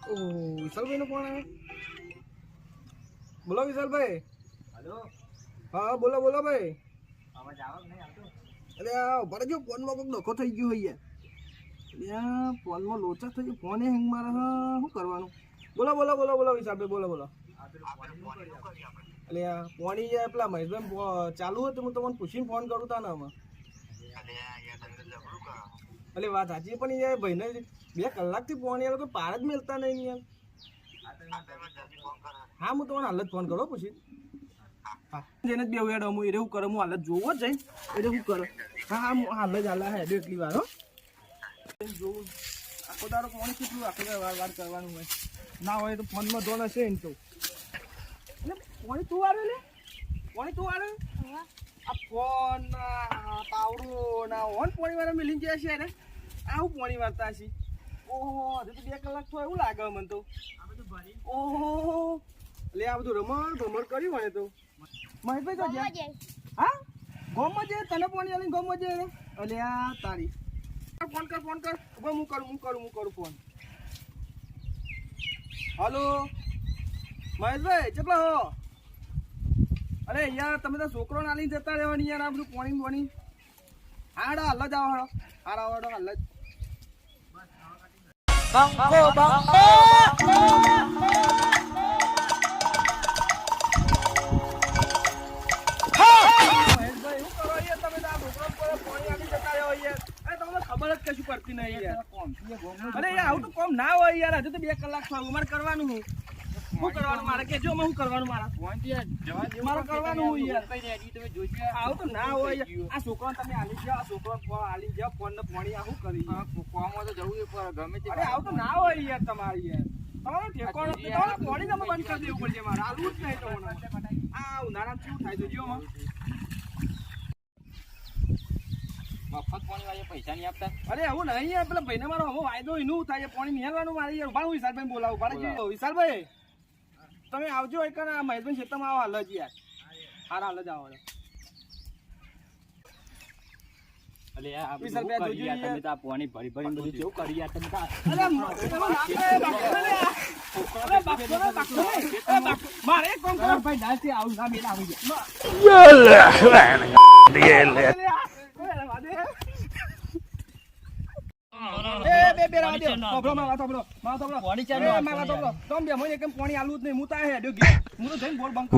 ઓહ વિશાલભાઈ નો phone આવ્યો. બોલો વિશાલભાઈ. Hello. હા બોલો બોલો ભાઈ. અવાજ આવે કે નહીં આવતો? અરે આ ભરે જો ફોનમાં કોઈક ડખો થઈ ગયો હોય યાર. ફોનમાં લોચા થઈ ગયો, ફોને હેંગ મારે. હા શું કરવાનું? બોલો બોલો બોલો બોલો વિશાલભાઈ બોલો બોલો. એટલે પોણી યાર પેલા મહેશભાઈ ચાલુ હતું, હું તમને પૂછીને ફોન કરું તા ને આમાં. એટલે વાત સાચી, પણ યાર ભાઈને 2 કલાકથી ફોન યાર કોઈ પાર જ મેળતા નહીં યાર. હા હું તમને હાલ જ ફોન કરો પછી. હા જેને જ બે યાર હું એ એવું કરે, હું હાલ જ જોવો જ જઈને એટલે શું કરે. હા હા હાલ જ હાલ હે એટલી વાર હો જોવું. આખો તારો ફોન કેટલું આખો વાર કરવાનું હોય ના હોય તો ફોનમાં ધોન હશે એમ તો. એટલે ફોન તું આવે લે, ફોન તું આવે. આ ફોન પાવડો ના ઓન પોણી વાર મિલી જાય છે. અરે આવું પોણી વારતા છે. ઓહો હજુ તો 2 કલાક તો એવું લાગે મને તો. ઓહો એટલે આ બધું રમણ ભમણ કર્યું હોય તો મહેશભાઈ તો જાય. હા ગોમમાં જાય તને પોણી આવીને ગોમમાં જાય. એટલે આ તારી ફોન કર ફોન કર. હું કરું ફોન. હલો મહેશભાઈ કેટલા હો? અરે યાર તમે તો છોકરો ના લઈને જતા રહેવાની યાર. આ બધું પોણી બોણી હાડો હાલ જ આવો. હાડો હાલ જ. ખબર જ કશું પડતી નહીં યાર. અરે યાર આવું તો કોમ ના હોય યાર. હજુ તો 2 કલાક થયું મારે કરવાનું. શું કરવાનું મારે કે જો શું કરવાનું મારે કરવાનું હોય યાર. આવું તો ના હોય. આ છોકરો તમે હાલી જાઓ, આ છોકરો હાલી જાઓ ફોન ને પાણી આ શું કરી કોમમાં તો જવું ગમે તે. અરે આવું તો ના હોય યાર. તમારી યાર તમારું ઠેકોણ તમારું પાણી તમે બંધ કરી દેવું પડશે મારે. હાલવું જ નહીં તમને. આ ઉનાળામાં શું થાય છે જો મફત પાણી વાળા પૈસા નહીં આપતા. અરે એવું નહીં યાર. પેલા ભાઈને મારો હવે વાયદો એનું થાય પાણી મેળવાનું મારે યાર. ભાઈ વિશાલભાઈ બોલાવું ભાડે. વિશાલભાઈ તમે આવજો એક મહેશભાઈ ખેતરમાં આવો હાલ જ યાર. હાલ જ આવો. અલે આ વિશાલભાઈ જોજો યાર. તમે તો આ પાણી ભરી ભરી બધું કેવું કરી યાર તમે તો. અરે મારે એક કામ કરો ભાઈ. દાસથી આવું ના બેન આવી પાણી આલુ જ નહીં. હું તો બોલ બંધ